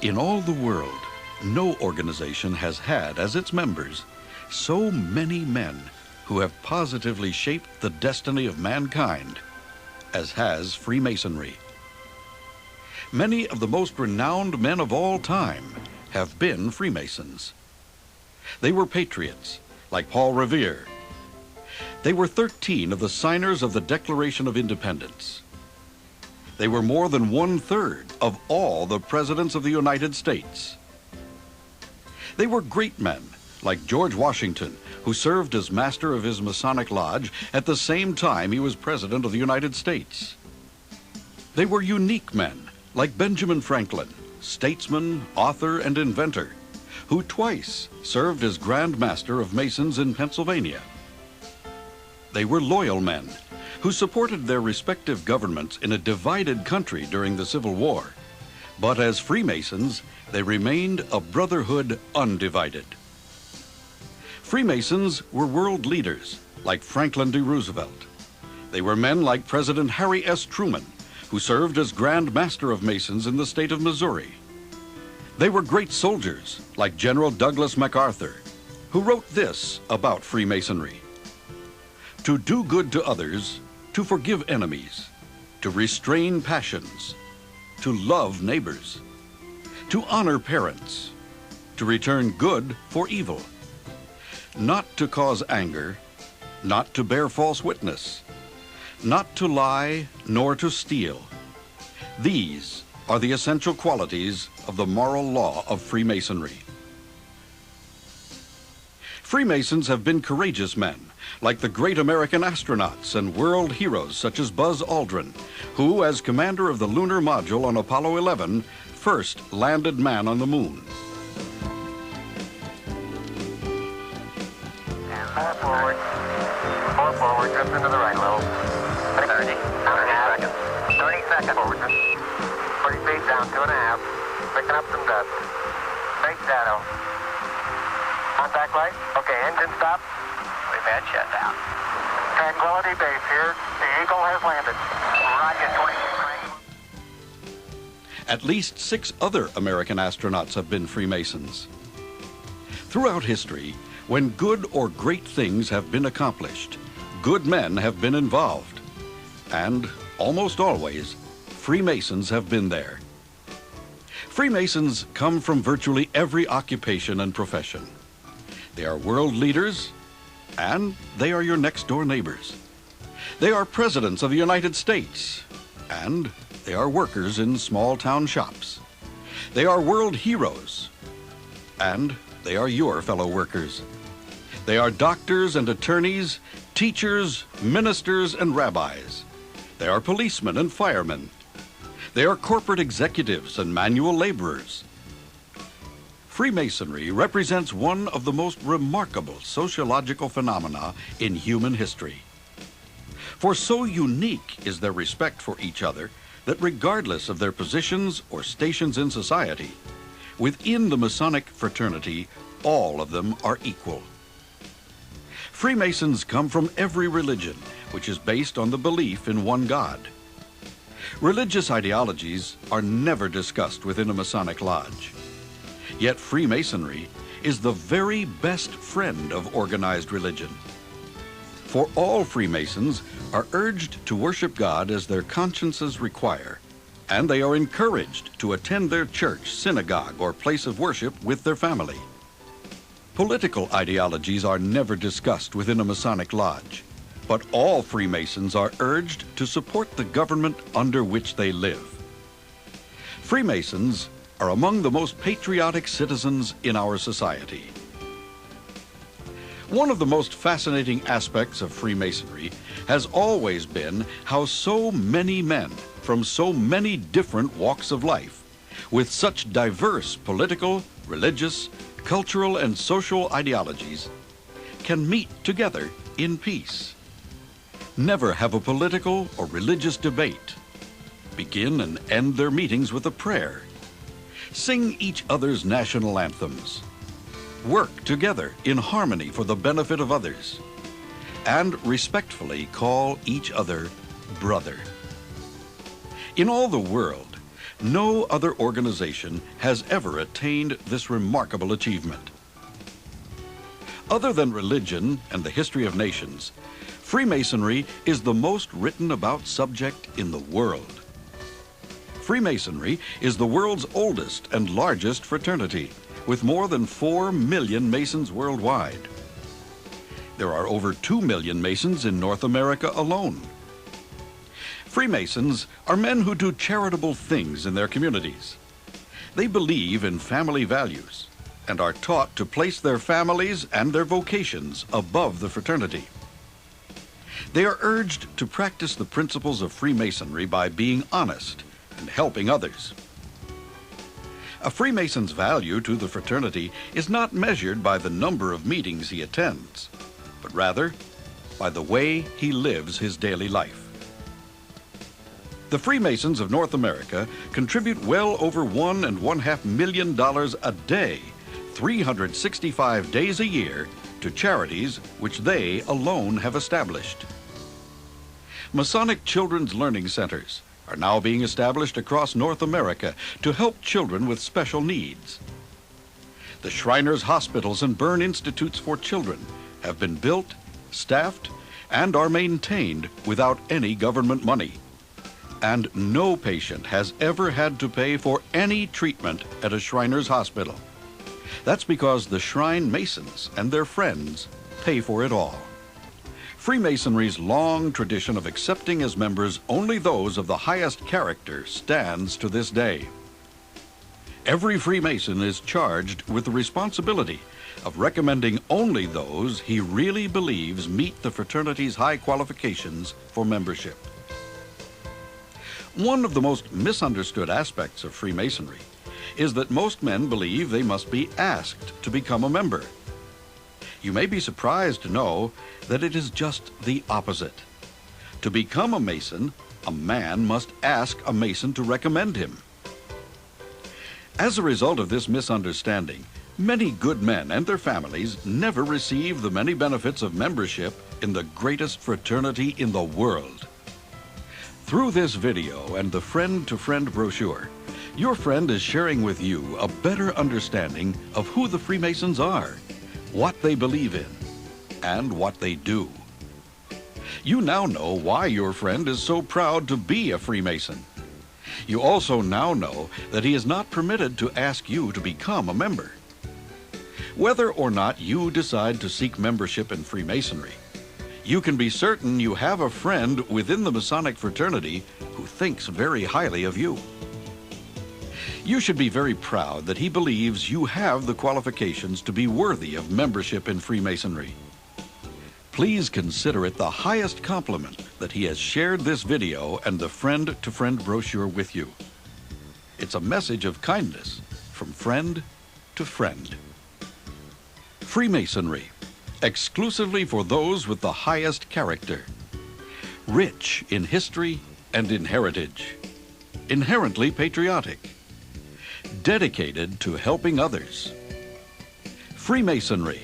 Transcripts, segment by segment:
In all the world, no organization has had as its members so many men who have positively shaped the destiny of mankind as has Freemasonry. Many of the most renowned men of all time have been Freemasons. They were patriots, like Paul Revere. They were 13 of the signers of the Declaration of Independence. They were more than 1/3 of all the presidents of the United States. They were great men, like George Washington, who served as master of his Masonic lodge at the same time he was president of the United States. They were unique men, like Benjamin Franklin, statesman, author, and inventor, who twice served as Grand Master of Masons in Pennsylvania. They were loyal men, who supported their respective governments in a divided country during the Civil War. But as Freemasons, they remained a brotherhood undivided. Freemasons were world leaders, like Franklin D. Roosevelt. They were men like President Harry S. Truman, who served as Grand Master of Masons in the state of Missouri. They were great soldiers, like General Douglas MacArthur, who wrote this about Freemasonry: "To do good to others, to forgive enemies, to restrain passions, to love neighbors, to honor parents, to return good for evil, not to cause anger, not to bear false witness, not to lie nor to steal. These are the essential qualities of the moral law of Freemasonry." Freemasons have been courageous men, like the great American astronauts and world heroes such as Buzz Aldrin, who, as commander of the lunar module on Apollo 11, first landed man on the moon. And forward. Four forward, drift into the right a little. 30. 30 seconds. 30 seconds. Forward. 40 feet down, 2.5. Picking up some dust. Big shadow. Contact light. Okay, engine stop. We've had shutdown. Tranquility Base here. The Eagle has landed. Roger, 20. At least 6 other American astronauts have been Freemasons. Throughout history, when good or great things have been accomplished, good men have been involved. And almost always, Freemasons have been there. Freemasons come from virtually every occupation and profession. They are world leaders, and they are your next-door neighbors. They are presidents of the United States, and they are workers in small-town shops. They are world heroes, and they are your fellow workers. They are doctors and attorneys, teachers, ministers, and rabbis. They are policemen and firemen. They are corporate executives and manual laborers. Freemasonry represents one of the most remarkable sociological phenomena in human history. For so unique is their respect for each other that regardless of their positions or stations in society, within the Masonic fraternity, all of them are equal. Freemasons come from every religion, which is based on the belief in one God. Religious ideologies are never discussed within a Masonic lodge. Yet Freemasonry is the very best friend of organized religion. For all Freemasons are urged to worship God as their consciences require, and they are encouraged to attend their church, synagogue, or place of worship with their family. Political ideologies are never discussed within a Masonic lodge, but all Freemasons are urged to support the government under which they live. Freemasons are among the most patriotic citizens in our society. One of the most fascinating aspects of Freemasonry has always been how so many men from so many different walks of life, with such diverse political, religious, cultural, and social ideologies, can meet together in peace. Never have a political or religious debate. Begin and end their meetings with a prayer. Sing each other's national anthems. Work together in harmony for the benefit of others. And respectfully call each other brother. In all the world, No other organization has ever attained this remarkable achievement. Other than religion and the history of nations, Freemasonry is the most written about subject in the world. Freemasonry is the world's oldest and largest fraternity, with more than 4 million Masons worldwide. There are over 2 million Masons in North America alone. Freemasons are men who do charitable things in their communities. They believe in family values and are taught to place their families and their vocations above the fraternity. They are urged to practice the principles of Freemasonry by being honest and helping others. A Freemason's value to the fraternity is not measured by the number of meetings he attends, but rather by the way he lives his daily life. The Freemasons of North America contribute well over $1.5 million a day, 365 days a year, to charities which they alone have established. Masonic Children's Learning Centers are now being established across North America to help children with special needs. The Shriners Hospitals and Burn Institutes for Children have been built, staffed, and are maintained without any government money. And no patient has ever had to pay for any treatment at a Shriners Hospital. That's because the Shrine Masons and their friends pay for it all. Freemasonry's long tradition of accepting as members only those of the highest character stands to this day. Every Freemason is charged with the responsibility of recommending only those he really believes meet the fraternity's high qualifications for membership. One of the most misunderstood aspects of Freemasonry is that most men believe they must be asked to become a member. You may be surprised to know that it is just the opposite. To become a Mason, a man must ask a Mason to recommend him. As a result of this misunderstanding, many good men and their families never receive the many benefits of membership in the greatest fraternity in the world. Through this video and the friend-to-friend brochure, your friend is sharing with you a better understanding of who the Freemasons are, what they believe in, and what they do. You now know why your friend is so proud to be a Freemason. You also now know that he is not permitted to ask you to become a member. Whether or not you decide to seek membership in Freemasonry, you can be certain you have a friend within the Masonic fraternity who thinks very highly of you. You should be very proud that he believes you have the qualifications to be worthy of membership in Freemasonry. Please consider it the highest compliment that he has shared this video and the friend-to-friend brochure with you. It's a message of kindness from friend to friend. Freemasonry, exclusively for those with the highest character. Rich in history and in heritage. Inherently patriotic. Dedicated to helping others. Freemasonry,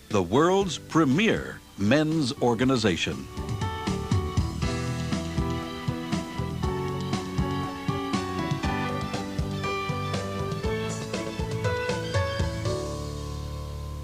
the world's premier men's organization.